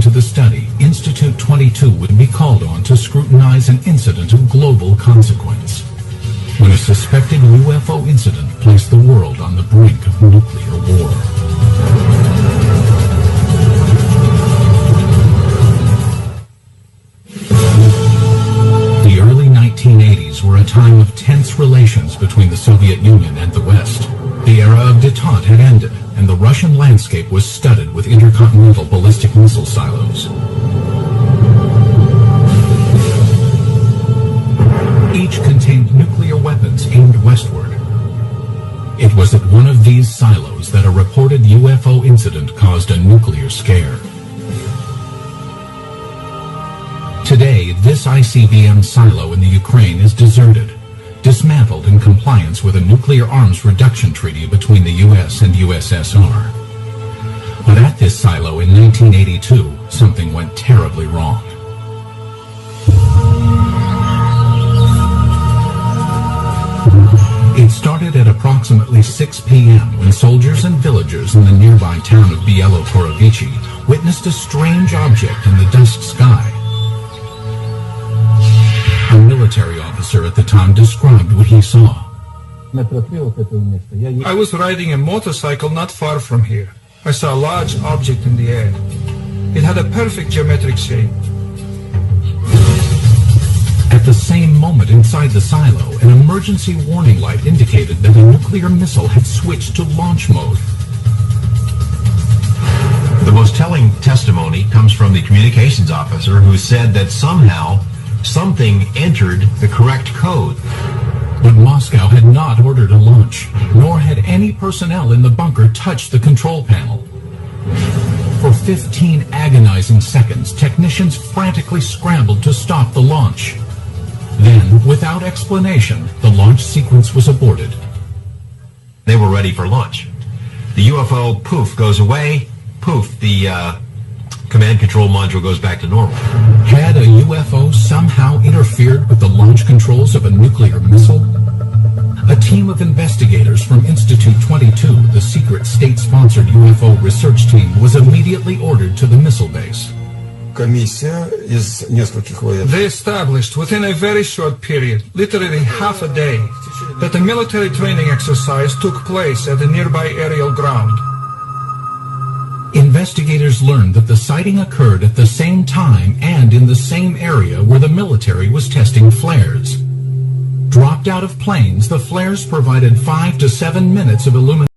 into the study, Institute 22 would be called on to scrutinize an incident of global consequence, when a suspected UFO incident placed the world on the brink of nuclear war. The early 1980s were a time of tense relations between the Soviet Union and the West. The era of détente had ended, and the Russian landscape was studded with intercontinental ballistic missile silos. Each contained nuclear weapons aimed westward. It was at one of these silos that a reported UFO incident caused a nuclear scare. Today, this ICBM silo in the Ukraine is deserted, dismantled in compliance with a nuclear arms reduction treaty between the U.S. and USSR. But at this silo in 1982, something went terribly wrong. It started at approximately 6 p.m. when soldiers and villagers in the nearby town of Bielo-Korovichi witnessed a strange object in the dusk sky. A military officer at the time described what he saw. I was riding a motorcycle not far from here. I saw a large object in the air. It had a perfect geometric shape. At the same moment inside the silo, an emergency warning light indicated that a nuclear missile had switched to launch mode. The most telling testimony comes from the communications officer who said that somehow something entered the correct code. But Moscow had not ordered a launch, nor had any personnel in the bunker touched the control panel. For 15 agonizing seconds, technicians frantically scrambled to stop the launch. Then, without explanation, the launch sequence was aborted. They were ready for launch. The UFO, poof, goes away. Poof, the command control module goes back to normal. Had a UFO somehow interfered with the launch controls of a nuclear missile? A team of investigators from Institute 22, the secret state-sponsored UFO research team, was immediately ordered to the missile base. They established within a very short period, literally half a day, that a military training exercise took place at the nearby aerial ground. Investigators learned that the sighting occurred at the same time and in the same area where the military was testing flares. Dropped out of planes, the flares provided 5 to 7 minutes of illumination.